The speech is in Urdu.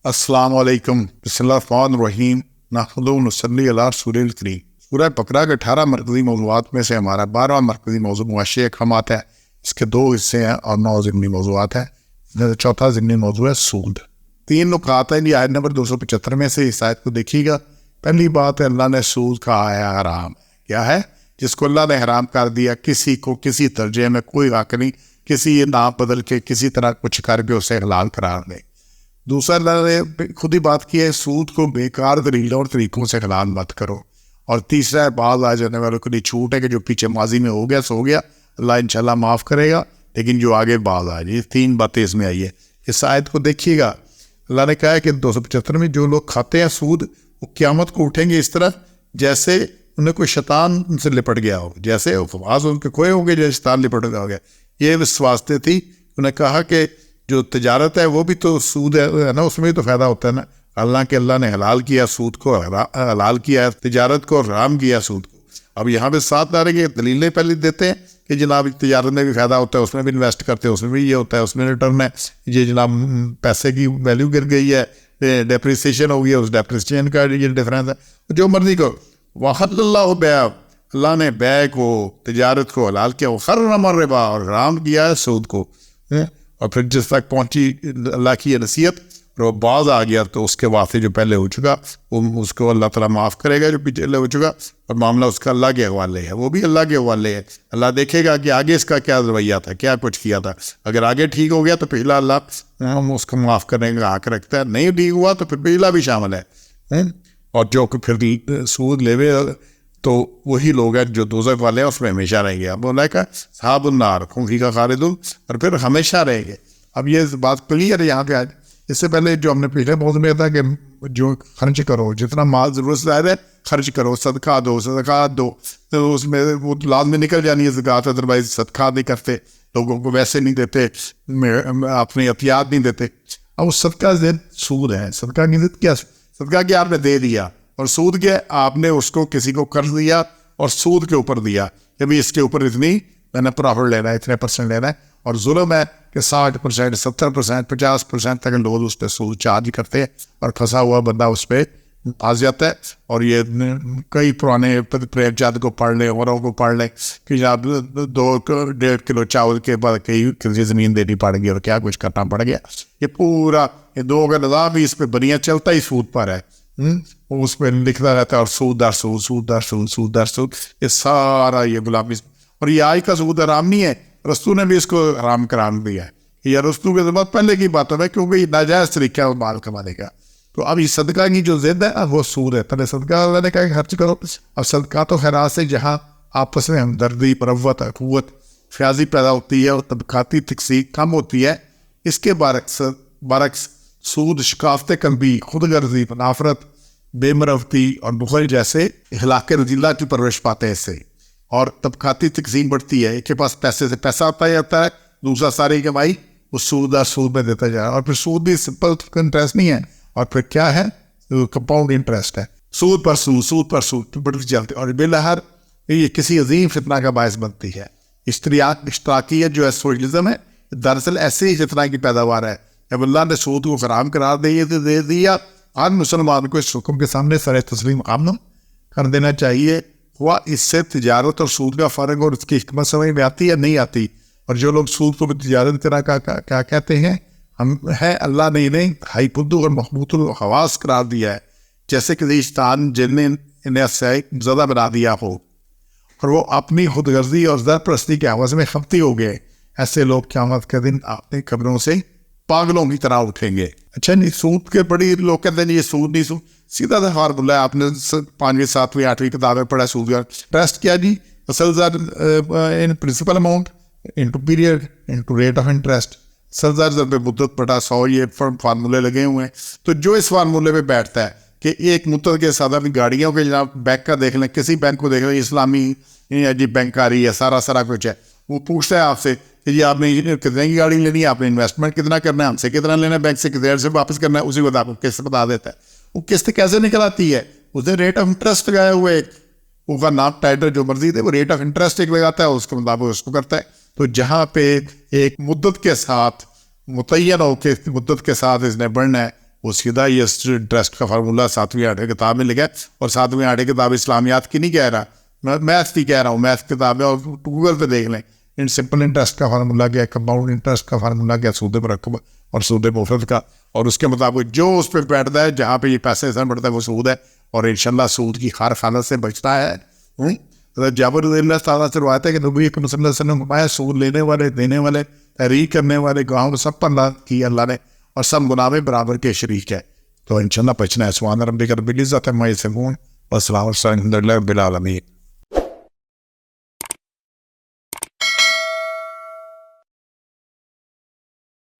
السلام علیکم، بسم اللہ الرحمن الرحیم، نحمدہ و نصلی علی رسول الکریم۔ سورہ بقرہ کے 18 مرکزی موضوعات میں سے ہمارا 12واں مرکزی موضوع معاشی احکامات ہے۔ اس کے 2 حصے ہیں اور 9 ضمنی موضوعات ہیں۔ چوتھا ضمنی موضوع ہے سود۔ 3 نکات ہیں آیت نمبر 275 میں سے، اس آیت کو دیکھیے گا۔ پہلی بات ہے، اللہ نے سود کہا ہے حرام۔ کیا ہے؟ جس کو اللہ نے حرام کر دیا، کسی کو کسی درجے میں کوئی حق نہیں، کسی نام بدل کے کسی طرح کچھ کر کے اسے حلال قرار دے۔ دوسرا، اللہ نے خود ہی بات کی ہے، سود کو بیکار دلیلوں اور طریقوں سے حلال مت کرو۔ اور تیسرا ہے، بعض آ جانے والوں کے لیے چھوٹ ہے کہ جو پیچھے ماضی میں ہو گیا سو گیا، اللہ انشاءاللہ معاف کرے گا، لیکن جو آگے بعض آ جائے، 3 باتیں اس میں آئی ہے۔ اس آیت کو دیکھیے گا، اللہ نے کہا ہے کہ 275 میں جو لوگ کھاتے ہیں سود، وہ قیامت کو اٹھیں گے اس طرح جیسے انہیں کوئی شیطان ان سے لپٹ گیا ہو، جیسے آواز ان کے کھوئے ہوں گے، جیسے شیطان لپٹ گیا ہو گیا۔ یہ اس واسطے تھی، انہیں کہا کہ جو تجارت ہے وہ بھی تو سود ہے نا، اس میں بھی تو فائدہ ہوتا ہے نا۔ اللہ نے حلال کیا سود کو، حلال کیا تجارت کو، حرام کیا سود کو۔ اب یہاں پہ ساتھ آ رہے ہیں، دلیلیں پہلے دیتے ہیں کہ جناب تجارت میں بھی فائدہ ہوتا ہے، اس میں بھی انویسٹ کرتے ہیں، اس میں بھی یہ ہوتا ہے، اس میں ریٹرن ہے۔ یہ جناب پیسے کی ویلیو گر گئی ہے، ڈیپریسیشن ہو گئی ہے، اس ڈیپریسیشن کا یہ ڈفرینس ہے۔ جو مرضی کو وحل اللہ بیع، اللہ نے بیع کو، تجارت کو حلال کیا، وہ حرم الربا، اور حرام کیا ہے سود کو۔ اور پھر جس تک پہنچی اللہ کی یہ نصیحت اور وہ باز آ گیا، تو اس کے واسطے جو پہلے ہو چکا وہ اس کو اللہ تعالیٰ معاف کرے گا، جو پہلے ہو چکا، اور معاملہ اس کا اللہ کے حوالے ہے، وہ بھی اللہ کے حوالے ہے۔ اللہ دیکھے گا کہ آگے اس کا کیا رویہ تھا، کیا کچھ کیا تھا۔ اگر آگے ٹھیک ہو گیا تو پہلا اللہ اس کو معاف کرنے کا حق رکھتا ہے، نہیں ٹھیک ہوا تو پھر پہلا بھی شامل ہے۔ اور جو پھر سود لیوے تو وہی لوگ ہیں جو دوزخ والے ہیں، اس میں ہمیشہ رہیں گے۔ اب اللہ کا صحاب النار ہم فیہا خالدون، اور پھر ہمیشہ رہیں گے۔ اب یہ بات کلیئر ہے یہاں پہ آج۔ اس سے پہلے جو ہم نے پچھلے موضوع میں تھا کہ جو خرچ کرو، جتنا مال ضرورت سے زیادہ ہے خرچ کرو، صدقہ دو، صدقات دو، تو اس میں وہ لازمی نکل جانی ہے زکوٰۃ، ادروائز صدقہ نہیں کرتے، لوگوں کو ویسے نہیں دیتے، اپنی عطیات نہیں دیتے۔ اب اس صدقہ ضد سود ہے۔ صدقہ کی ضد کیا؟ صدقہ کیا آپ نے دے دیا، اور سود کیا آپ نے اس کو کسی کو قرض دیا اور سود کے اوپر دیا کہ بھی اس کے اوپر اتنی میں نے پرافٹ لینا ہے، اتنے % لینا ہے۔ اور ظلم ہے کہ 60%، 70%، 50% تک لوگ اس پہ سود چارج کرتے ہیں، اور پھنسا ہوا بندہ اس پہ پھنس جاتا ہے۔ اور یہ کئی پرانے پریم چند کو پڑھ لیں، اوروں کو پڑھ لیں کہ جب 2-1.5 کلو چاول کے بعد کئی زمین دینی پڑ گئی اور کیا کچھ کرنا پڑ گیا۔ یہ پورا یہ 2 کا نظام ہی اس پہ بنیا چلتا ہی سود پر ہے۔ اس پہ لکھتا رہتا ہے، اور سود در سود، سود در سود، سود در سود، یہ سارا یہ غلامی۔ اور یہ آج کا سود حرام نہیں ہے، رسول نے بھی اس کو حرام قرار دیا ہے۔ یہ رسول کے زمان پہلے کی بات ہے، کیونکہ یہ ناجائز طریقہ ہے مال کمانے کا۔ تو اب یہ صدقہ کی جو ضد ہے وہ سود ہے۔ پہلے صدقہ اللہ نے کہا کہ خرچ کرو۔ اب صدقات و خیرات سے جہاں آپس میں ہمدردی، مروت، اخوت، فیاضی پیدا ہوتی ہے اور طبقاتی تقسیم کم ہوتی ہے، اس کے برعکس سود شکافت قلبی، خود غرضی، نفرت، بے مروتی اور بخل جیسے اخلاق رذیلہ کی پرورش پاتے ہیں اس سے۔ اور طبقاتی تقسیم بڑھتی ہے، ایک کے پاس پیسے سے پیسہ آتا جاتا ہے، دوسرا ساری کمائی وہ سود میں دیتا جا رہا ہے۔ اور پھر سود بھی سمپل انٹرسٹ نہیں ہے، اور پھر کیا ہے، کمپاؤنڈ انٹرسٹ ہے، سود پر سود، سود پر سود بڑھتی چلتی ہے۔ اور بالآخر یہ کسی عظیم فتنہ کا باعث بنتی ہے۔ اشتراکیت جو ہے، سوشلزم ہے، دراصل ایسے ہی فتنہ کی پیداوار ہے۔ جب اللہ نے سود کو حرام قرار دے دیا، ہر مسلمان کو اس حکم کے سامنے سر تسلیم قانون کر دینا چاہیے۔ ہوا اس سے تجارت اور سود کا فرق اور اس کی حکمت سمجھ میں آتی ہے نہیں آتی۔ اور جو لوگ سود کو بھی تجارت طرح کا کیا کہتے ہیں، ہم ہے اللہ نے انہیں ہائی پدو اور محبوط الحواس قرار دیا ہے، جیسے کہ شیطان جن نے انہیں سے زدہ بنا دیا ہو، اور وہ اپنی خود غرضی اور زر پرستی کے حوث میں خفتی ہو گئے۔ ایسے لوگ قیامت کے دن اپنی قبروں سے پاگلوں کی طرح اٹھیں گے۔ اچھا نہیں، سود کے بڑی لوگ کہتے ہیں یہ سود نہیں، سود سیدھا سا فارمولا ہے، آپ نے 5ویں 7ویں 8ویں کتابیں پڑھا سود کا ٹیسٹ کیا جی، اصل زر in principle amount into period into rate of interest, اصل زر پہ مدت بٹا 100، یہ فارمولے لگے ہوئے ہیں۔ تو جو اس فارمولے پہ بیٹھتا ہے کہ ایک مدت کے ساتھ ابھی گاڑیوں کے جناب بینک کا دیکھ لیں، کسی بینک کو دیکھ لیں، اسلامی جی بینک آ رہی ہے، سارا کچھ ہے، وہ پوچھتا ہے آپ سے کہ جی آپ نے کتنے کی گاڑی لینی ہے، آپ نے انویسٹمنٹ کتنا کرنا ہے، ہم سے کتنا لینا ہے، بینک سے کتنے سے واپس کرنا ہے، اسی وقت آپ کو قسط بتا دیتا ہے۔ وہ قسط کیسے نکل آتی ہے؟ اس نے ریٹ آف انٹرسٹ لگایا ہوئے، اس کا نام ٹائٹل جو مرضی دے، وہ ریٹ آف انٹرسٹ ایک لگاتا ہے، اس کے مطابق اس کو کرتا ہے۔ تو جہاں پہ ایک مدت کے ساتھ متعین ہو کے مدت کے ساتھ اس نے بڑھنا ہے، وہ سیدھا یہ انٹرسٹ کا فارمولہ 7ویں 8ویں کتاب میں لکھا ہے، اور 7ویں 8ویں کتاب اسلامیات کی نہیں کہہ رہا، میں میتھ کی کہہ رہا ہوں، میتھ کتاب ہے، اور گوگل پہ دیکھ لیں ان سمپل انٹرسٹ کا فارمولہ کیا ہے، کمپاؤنڈ انٹرسٹ کا فارمولہ کیا، سود مرکب اور سود مفرد کا، اور اس کے مطابق جو اس پہ بیٹھتا ہے جہاں پہ یہ پیسے سے بڑھتا ہے وہ سود ہے، اور انشاءاللہ سود کی ہر حالت سے بچتا ہے۔ جابر رضی اللہ تعالیٰ سے روایت ہے کہ نبی اکرم صلی اللہ علیہ وسلم نے فرمایا سود لینے والے، دینے والے، تحریک کرنے والے گاؤں سب پر لعنت کی اللہ نے، اور سب گناہ میں برابر کے شریک ہے، تو انشاءاللہ بچنا ہے۔ سبحان ربک رب العزۃ عما یصفون، والسلام علی المرسلین، الحمد للہ رب العالمین۔